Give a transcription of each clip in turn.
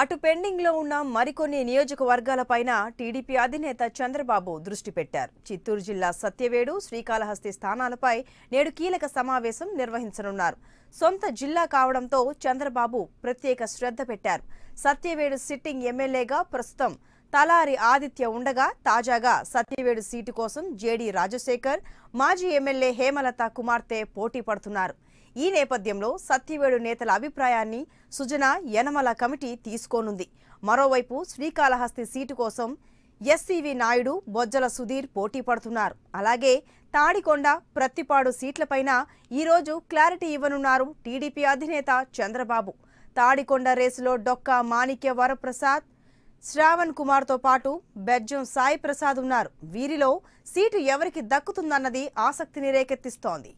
అటు పెండింగ్ లో ఉన్న మరికొన్ని నియోజకవర్గాలపైన టీడీపీ అధినేత చంద్రబాబు దృష్టి పెట్టారు. చిత్తూరు జిల్లా సత్యవేడు, శ్రీకాళహస్తి స్థానాలపై నేడు కీలక సమావేశం నిర్వహించనున్నారు. సొంత జిల్లా కావడంతో చంద్రబాబు ప్రత్యేక శ్రద్ధ పెట్టారు. సత్యవేడు సిట్టింగ్ ఎమ్మెల్యేగా ప్రస్తుతం తలారి ఆదిత్య ఉండగా తాజాగా సత్యవేడు సీటు కోసం జేడీ రాజశేఖర్, మాజీ ఎమ్మెల్యే హేమలత కుమార్తె పోటీ పడుతున్నారు. ఈ నేపథ్యంలో సత్యవేడు నేతల అభిప్రాయాన్ని సుజన యనమల కమిటీ తీసుకోనుంది. మరోవైపు శ్రీకాళహస్తి సీటు కోసం ఎస్సీవి నాయుడు, బొజ్జల సుధీర్ పోటీ పడుతున్నారు. అలాగే తాడికొండ, ప్రత్తిపాడు సీట్లపైన ఈరోజు క్లారిటీ ఇవ్వనున్నారు టీడీపీ అధినేత చంద్రబాబు. తాడికొండ రేసులో డొక్కా మాణిక్య వరప్రసాద్, శ్రావణ్ కుమార్తో పాటు బెజ్జం సాయి ప్రసాద్ ఉన్నారు. వీరిలో సీటు ఎవరికి దక్కుతుందన్నది ఆసక్తిని రేకెత్తిస్తోంది.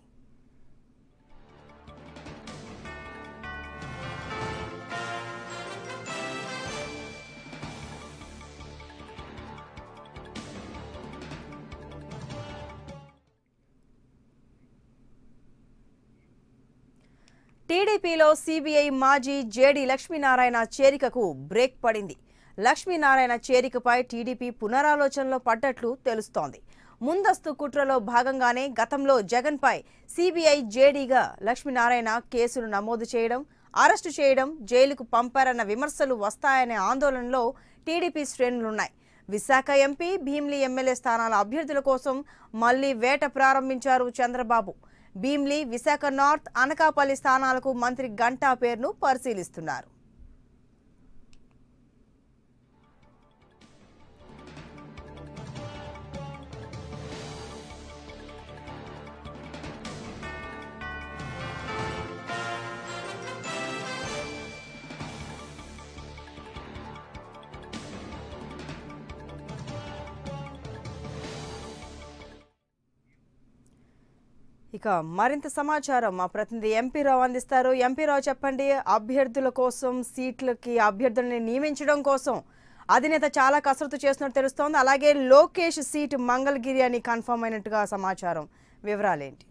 టీడీపీలో సీబీఐ మాజీ జేడీ లక్ష్మీనారాయణ చేరికకు బ్రేక్ పడింది. లక్ష్మీనారాయణ చేరికపై టీడీపీ పునరాలోచనలో పడ్డట్లు తెలుస్తోంది. ముందస్తు కుట్రలో భాగంగానే గతంలో జగన్పై సీబీఐ జేడీగా లక్ష్మీనారాయణ కేసులు నమోదు చేయడం, అరెస్టు చేయడం, జైలుకు పంపారన్న విమర్శలు వస్తాయనే ఆందోళనలో టీడీపీ శ్రేణులున్నాయి. విశాఖ ఎంపీ, భీమిలి ఎమ్మెల్యే స్థానాల అభ్యర్థుల కోసం మళ్లీ వేట ప్రారంభించారు చంద్రబాబు. భీమిలి, విశాఖ నార్త్, అనకాపల్లి స్థానాలకు మంత్రి గంటా పేరును పరిశీలిస్తున్నారు. ఇక మరింత సమాచారం మా ప్రతినిధి ఎంపీ రావు అందిస్తారు. ఎంపీ రావు, చెప్పండి, అభ్యర్థుల కోసం, సీట్లకి అభ్యర్థుల్ని నియమించడం కోసం అధినేత చాలా కసరత్తు చేస్తున్నట్టు తెలుస్తోంది. అలాగే లోకేష్ సీటు మంగళగిరి అని కన్ఫర్మ్ అయినట్టుగా సమాచారం. వివరాలేంటి?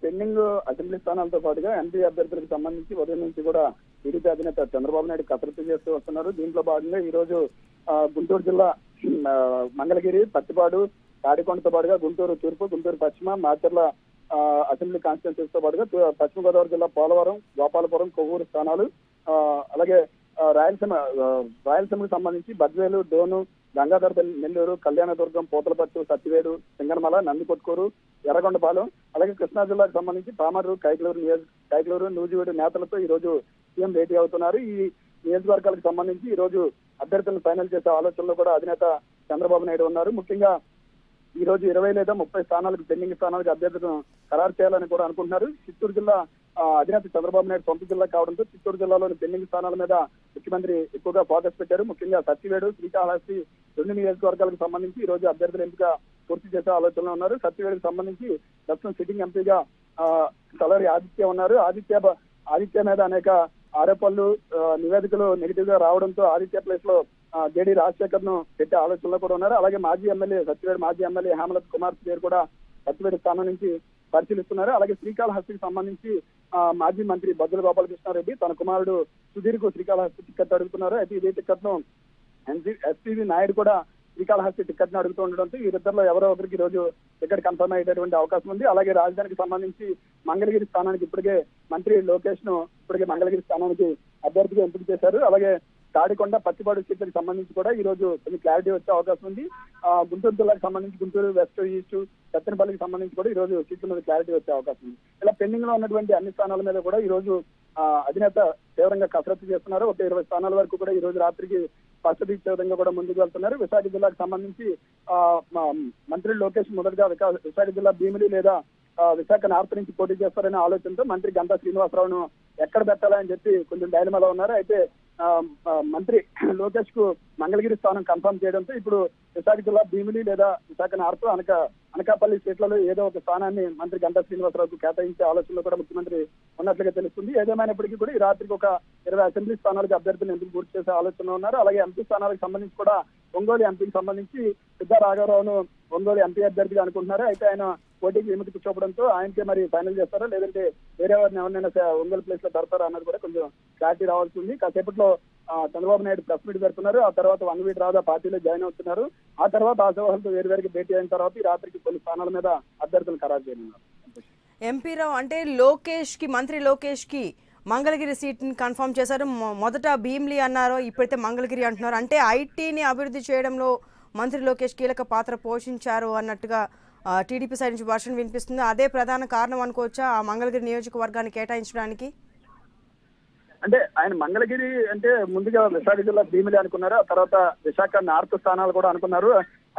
పెండింగ్ అసెంబ్లీ స్థానాలతో పాటుగా ఎంపీ అభ్యర్థులకు సంబంధించి ఉదయం నుంచి కూడా టీడీపీ అధినేత చంద్రబాబు నాయుడు కసరత్తు చేస్తూ వస్తున్నారు. దీంట్లో భాగంగా ఈ రోజు గుంటూరు జిల్లా మంగళగిరి, పత్తిపాడు, తాడికొండతో పాటుగా గుంటూరు తూర్పు, గుంటూరు పశ్చిమ, మాచర్ల అసెంబ్లీ కాన్స్టిట్యున్సీస్ తో పాటుగా పశ్చిమ గోదావరి జిల్లా పోలవరం, గోపాలపురం, కొవ్వూరు స్థానాలు, అలాగే రాయలసీమకు సంబంధించి బద్వేలు, డోను, గంగాధర, నెల్లూరు, కళ్యాణదుర్గం, పోతలపట్టు, సత్తివేడు, సింగనమల, నందికొట్కూరు, ఎర్రగొండపాలెం, అలాగే కృష్ణా జిల్లాకు సంబంధించి పామర్రు, కైకలూరు, నూజివీడు నేతలతో ఈ రోజు సీఎం భేటీ అవుతున్నారు. ఈ నియోజకవర్గాలకు సంబంధించి ఈ రోజు అభ్యర్థులను ఫైనల్ చేసే ఆలోచనలో కూడా అధినేత చంద్రబాబు నాయుడు ఉన్నారు. ముఖ్యంగా ఈ రోజు 20 లేదా 30 స్థానాలకు, పెండింగ్ స్థానాలకు అభ్యర్థులను ఖరారు చేయాలని కూడా అనుకుంటున్నారు. చిత్తూరు జిల్లా అధినేత చంద్రబాబు నాయుడు సొంత జిల్లా కావడంతో చిత్తూరు జిల్లాలోని పెండింగ్ స్థానాల మీద ముఖ్యమంత్రి ఎక్కువగా ఫోకస్ పెట్టారు. ముఖ్యంగా సత్యవేడు, శ్రీకాళహస్తి 2 నియోజకవర్గాలకు సంబంధించి ఈ రోజు అభ్యర్థులు ఎంపిక పూర్తి చేసే ఆలోచనలో ఉన్నారు. సత్యవేడుకు సంబంధించి ప్రస్తుతం సిట్టింగ్ ఎంపీగా తలారి ఆదిత్య ఉన్నారు. ఆదిత్య మీద అనేక ఆరోపణలు, నివేదికలు నెగిటివ్ గా రావడంతో ఆదిత్య ప్లేస్ లో జేడీ రాజశేఖర్ ను పెట్టే ఆలోచనలో కూడా ఉన్నారు. అలాగే సత్యవేడు మాజీ ఎమ్మెల్యే హేమలత కుమార్తె పేరు కూడా సత్యవేడు స్థానం నుంచి పరిశీలిస్తున్నారు. అలాగే శ్రీకాళహస్తికి సంబంధించి మాజీ మంత్రి బొజ్జల గోపాలకృష్ణారెడ్డి తన కుమారుడు సుధీర్ కు శ్రీకాళహస్తి టికెట్ అడుగుతున్నారు. అయితే ఇదే టికెట్ ను ఎస్సీవి నాయుడు కూడా శ్రీకాళహస్తి టికెట్ ను అడుగుతూ ఉండడంతో వీరిద్దరిలో ఎవరో ఒకరికి ఈ రోజు టికెట్ కన్ఫర్మ్ అయ్యేటువంటి అవకాశం ఉంది. అలాగే రాజధానికి సంబంధించి మంగళగిరి స్థానానికి ఇప్పటికే మంత్రి లోకేష్ ను మంగళగిరి స్థానానికి అభ్యర్థిగా ఎంపిక చేశారు. అలాగే తాడికొండ, పత్తిపాడు సీట్లకు సంబంధించి కూడా ఈ రోజు కొన్ని క్లారిటీ వచ్చే అవకాశం ఉంది. గుంటూరు జిల్లాకు సంబంధించి గుంటూరు వెస్ట్, ఈస్ట్, సత్తెనపల్లికి సంబంధించి కూడా ఈ రోజు సీట్ల మీద క్లారిటీ వచ్చే అవకాశం ఉంది. ఇలా పెండింగ్ లో ఉన్నటువంటి అన్ని స్థానాల మీద కూడా ఈ రోజు అధినేత తీవ్రంగా కసరత్తు చేస్తున్నారు. ఒక 20 స్థానాల వరకు కూడా ఈ రోజు రాత్రికి స్పష్టత ఇచ్చే విధంగా కూడా ముందుకు వెళ్తున్నారు. విశాఖ జిల్లాకు సంబంధించి మంత్రి లోకేష్ మొదటగా విశాఖ జిల్లా భీమిలి లేదా విశాఖ నార్త్ నుంచి పోటీ చేస్తారనే ఆలోచనతో మంత్రి గంటా శ్రీనివాసరావును ఎక్కడ పెట్టాలని చెప్పి కొంచెం డైలమాలో ఉన్నారు. అయితే మంత్రి లోకేష్ కు మంగళగిరి స్థానం కన్ఫర్మ్ చేయడంతో ఇప్పుడు విశాఖ జిల్లా భీమిలి లేదా విశాఖ నార్త్, అనకాపల్లి సీట్లలో ఏదో ఒక స్థానాన్ని మంత్రి గంటా శ్రీనివాసరావుకు కేటాయించే ఆలోచనలో కూడా ముఖ్యమంత్రి ఉన్నట్లుగా తెలుస్తుంది. ఏదేమైనప్పటికీ కూడా ఈ రాత్రికి ఒక 20 అసెంబ్లీ స్థానాలకు అభ్యర్థులను ఎంపిక పూర్తి చేసే ఆలోచనలో ఉన్నారు. అలాగే ఎంపీ స్థానాలకు సంబంధించి కూడా ఒంగోలు ఎంపీకి సంబంధించి సిద్ధా రాఘవరావును ఒంగోలు ఎంపీ అభ్యర్థిగా అనుకుంటున్నారు. అయితే ఆయన పోటీకి విముక్తి చూపడంతో ఆయనకే మరి ఫైనల్ చేస్తారా లేదంటే వేరే వారిని ఎవరినైనా ఒంగోలు ప్లేస్ లో పెడతారా అన్నది కూడా కొంచెం క్లారిటీ రావాల్సి ఉంది. కాసేపట్లో చంద్రబాబు నాయుడు ప్రెస్ మీట్ పెడుతున్నారు. ఆ తర్వాత వంగవీటి రాధా పార్టీలో జాయిన్ అవుతున్నారు. ఆ తర్వాత ఆశావాహులతో వేరువేరుగా భేటీ అయిన తర్వాత ఈ రాత్రికి కొన్ని స్థానాల మీద అభ్యర్థులు ఖరారు చేయనున్నారు. ఎంపీ రావు అంటే మంత్రి లోకేష్ కి మంగళగిరి సీట్ని కన్ఫర్మ్ చేశారు. మొదట భీమ్లీ అన్నారు, ఇప్పుడైతే మంగళగిరి అంటున్నారు. అంటే ఐటీని అభివృద్ధి చేయడంలో మంత్రి లోకేష్ కీలక పాత్ర పోషించారు అన్నట్టుగా టీడీపీ సైడ్ నుంచి వర్షం వినిపిస్తుంది. అదే ప్రధాన కారణం అనుకోవచ్చా ఆ మంగళగిరి నియోజకవర్గాన్ని కేటాయించడానికి? అంటే ఆయన మంగళగిరి అంటే ముందుగా విశాఖ జిల్లా భీమిలి అనుకున్నారు. ఆ తర్వాత విశాఖ నార్త్ స్థానాలు కూడా అనుకున్నారు.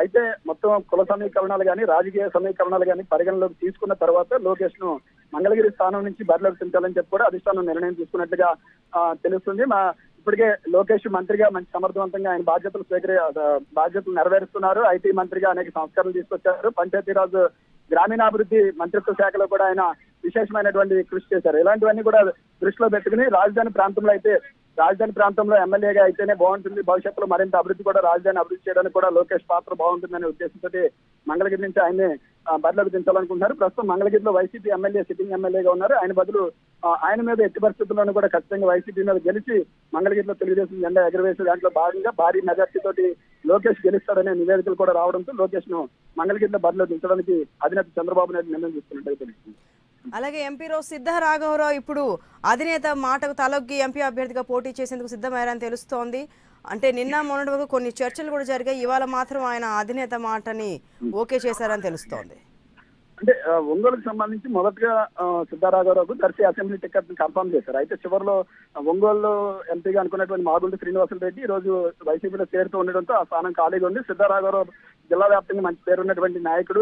అయితే మొత్తం కుల సమీకరణాలు కానీ రాజకీయ సమీకరణాలు కానీ పరిగణలోకి తీసుకున్న తర్వాత లోకేష్ ను మంగళగిరి స్థానం నుంచి బరిలోకి దించాలని చెప్పి కూడా అధిష్టానం నిర్ణయం తీసుకున్నట్టుగా తెలుస్తుంది. ఇప్పటికే లోకేష్ మంత్రిగా మంచి సమర్థవంతంగా ఆయన బాధ్యతలు నెరవేరుస్తున్నారు. ఐటీ మంత్రిగా అనేక సంస్కరణలు తీసుకొచ్చారు. పంచాయతీరాజ్ గ్రామీణాభివృద్ధి మంత్రిత్వ శాఖలో కూడా ఆయన విశేషమైనటువంటి కృషి చేశారు. ఇలాంటివన్నీ కూడా దృష్టిలో పెట్టుకుని రాజధాని ప్రాంతంలో ఎమ్మెల్యేగా అయితేనే బాగుంటుంది, భవిష్యత్తులో మరింత అభివృద్ధి కూడా రాజధాని అభివృద్ధి చేయడానికి కూడా లోకేష్ పాత్ర బాగుంటుందనే ఉద్దేశంతో మంగళగిరి నుంచి ఆయన్ని బరిలోకి దించాలనుకుంటున్నారు. ప్రస్తుతం మంగళగిరిలో వైసీపీ ఎమ్మెల్యే సిట్టింగ్ ఎమ్మెల్యేగా ఉన్నారు. ఆయన బదులు ఆయన మీద ఎట్టి పరిస్థితుల్లోనూ కూడా ఖచ్చితంగా వైసీపీ మీద గెలిచి మంగళగిరిలో తెలుగుదేశం జెండా ఎగరవేసే దాంట్లో భాగంగా భారీ మెజార్టీ తోటి లోకేష్ గెలుస్తాడనే నివేదికలు కూడా రావడంతో లోకేష్ ను మంగళగిరిలో బరిలో దించడానికి అధినేత చంద్రబాబు నాయుడు నిర్ణయం తీసుకున్నట్టుగా తెలుస్తుంది. అలాగే ఎంపీ రావు సిద్ధ రాఘవరావు ఇప్పుడు అధినేత మాటకు తలొగ్గి ఎంపీ అభ్యర్థిగా పోటీ చేసేందుకు సిద్ధమయ్యారని తెలుస్తోంది. అంటే నిన్న మొన్నటి వరకు కొన్ని చర్చలు కూడా జరిగాయి. ఇవాళ మాత్రం ఆయన అధినేత మాటని ఓకే చేశారని తెలుస్తోంది. అంటే ఒంగోలుకు సంబంధించి మొదటగా సిద్ధారాఘవరావుకు దర్శి అసెంబ్లీ టికెట్ కన్ఫర్మ్ చేశారు. అయితే చివరిలో ఒంగోలు ఎంపీగా అనుకున్నటువంటి మాగుంటి శ్రీనివాసులు రెడ్డి ఈ రోజు వైసీపీలో చేరుతూ ఉండడంతో ఆ స్థానం ఖాళీగా ఉంది. సిద్ధారాఘవరావు జిల్లా వ్యాప్తంగా మంచి పేరున్నటువంటి నాయకుడు,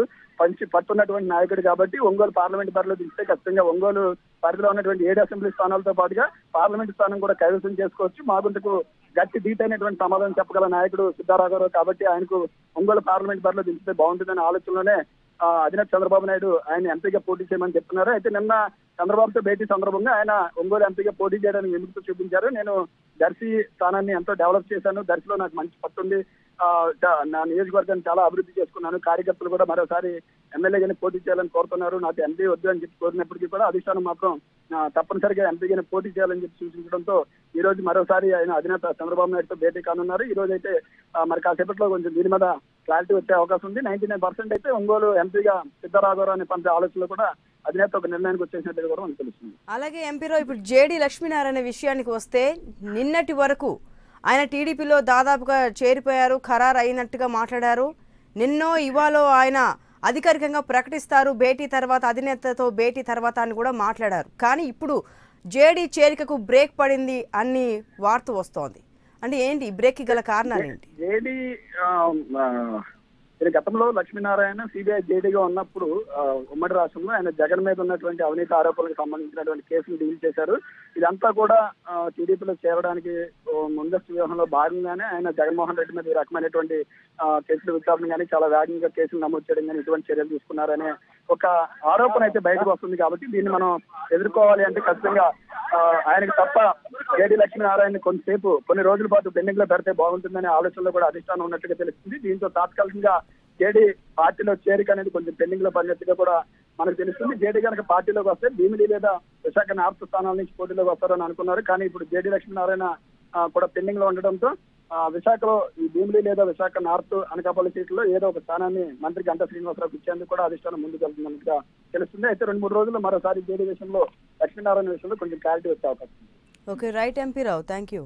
పట్టున్నటువంటి నాయకుడు కాబట్టి ఒంగోలు పార్లమెంట్ బరిలో దించితే ఖచ్చితంగా ఒంగోలు పరిధిలో ఉన్నటువంటి 7 అసెంబ్లీ స్థానాలతో పాటుగా పార్లమెంట్ స్థానం కూడా కైవసం చేసుకోవచ్చు. మాగుంటకు గట్టి ధీటైనటువంటి సమాధానం చెప్పగల నాయకుడు సిద్ధారాఘవరావు కాబట్టి ఆయనకు ఒంగోలు పార్లమెంట్ బరిలో దించితే బాగుంటుందనే ఆలోచనలోనే అధినేత చంద్రబాబు నాయుడు ఆయన ఎంపీగా పోటీ చేయమని చెప్తున్నారు. అయితే నిన్న చంద్రబాబుతో భేటీ సందర్భంగా ఆయన ఒంగోలు ఎంపీగా పోటీ చేయడానికి విముక్తి చూపించారు. నేను దర్శి స్థానాన్ని ఎంతో డెవలప్ చేశాను, దర్శిలో నాకు మంచి పట్టుంది, నా నియోజకవర్గాన్ని చాలా అభివృద్ధి చేసుకున్నాను, కార్యకర్తలు కూడా మరోసారి ఎమ్మెల్యేగానే పోటీ చేయాలని కోరుతున్నారు, నాకు ఎంపీ వద్దు అని చెప్పి కోరినప్పటికీ కూడా అధిష్టానం మాత్రం తప్పనిసరిగా ఎంపీగానే పోటీ చేయాలని చెప్పి సూచించడంతో ఈ రోజు మరోసారి ఆయన అధినేత చంద్రబాబు నాయుడుతో భేటీ కానున్నారు. ఈ రోజు అయితే మరి కాసేపట్లో కొంచెం దీని మీద క్లారిటీ వచ్చే అవకాశం ఉంది. 99% అయితే ఒంగోలు ఎంపీగా సిద్ధరాఘవరావుని పంపే ఆలోచనలో కూడా అధినేత ఒక నిర్ణయానికి వచ్చేసినట్టు కూడా మనకు తెలుస్తుంది. అలాగే ఎంపీలో ఇప్పుడు జేడీ లక్ష్మీనారాయణ విషయానికి వస్తే నిన్నటి వరకు ఆయన టీడీపీలో దాదాపుగా చేరిపోయారు, ఖరారు అయినట్టుగా మాట్లాడారు. నిన్నో ఇవాళ ఆయన అధికారికంగా ప్రకటిస్తారు భేటీ తర్వాత, అధినేతతో భేటీ తర్వాత అని కూడా మాట్లాడారు. కానీ ఇప్పుడు జేడీ చేరికకు బ్రేక్ పడింది అని వార్త వస్తోంది. అంటే ఏంటి బ్రేక్ గల కారణాలు ఏంటి? జేడీ గతంలో లక్ష్మీనారాయణ సిబిఐ జేడీగా ఉన్నప్పుడు ఉమ్మడి రాష్ట్రంలో ఆయన జగన్ మీద ఉన్నటువంటి అవినీతి ఆరోపణలకు సంబంధించినటువంటి కేసులు డీల్ చేశారు. ఇదంతా కూడా టీడీపీలో చేరడానికి ముందస్తు వ్యూహంలో భాగంగానే ఆయన జగన్మోహన్ రెడ్డి మీద ఈ రకమైనటువంటి కేసుల విచారణ కానీ చాలా వేగంగా కేసులు నమోదు చేయడం కానీ ఇటువంటి చర్యలు తీసుకున్నారనే ఒక ఆరోపణ అయితే బయటకు వస్తుంది. కాబట్టి దీన్ని మనం ఎదుర్కోవాలి అంటే ఖచ్చితంగా ఆయనకు తప్ప జేడీ లక్ష్మీనారాయణ కొన్ని రోజుల పాటు పెండింగ్ లో పెడితే బాగుంటుందనే ఆలోచనలో కూడా అధిష్టానం ఉన్నట్టుగా తెలుస్తుంది. దీంతో తాత్కాలికంగా జేడీ పార్టీలో చేరిక అనేది కొంచెం పెండింగ్ లో పడినట్టుగా కూడా మనకు తెలుస్తుంది. జేడీ కనుక పార్టీలోకి వస్తే భీమిలి లేదా విశాఖ నార్త్ స్థానాల నుంచి పోటీలోకి వస్తారని అనుకున్నారు. కానీ ఇప్పుడు జేడీ లక్ష్మీనారాయణ కూడా పెండింగ్ లో ఉండడంతో విశాఖలో ఈ భీమిలి లేదా విశాఖ నార్త్ అనకాపల్లి సీట్లలో ఏదో ఒక స్థానాన్ని మంత్రి గంటా శ్రీనివాసరావు ఇచ్చేందుకు కూడా అధిష్టానం ముందుకు వెళ్తున్నట్టుగా తెలుస్తుంది. అయితే 2-3 రోజుల్లో మరోసారి జేడీ విషయంలో లక్ష్మీనారాయణ విషయంలో కొంచెం క్లారిటీ వచ్చే అవకాశం ఉంది. Okay, right MP Rao, thank you.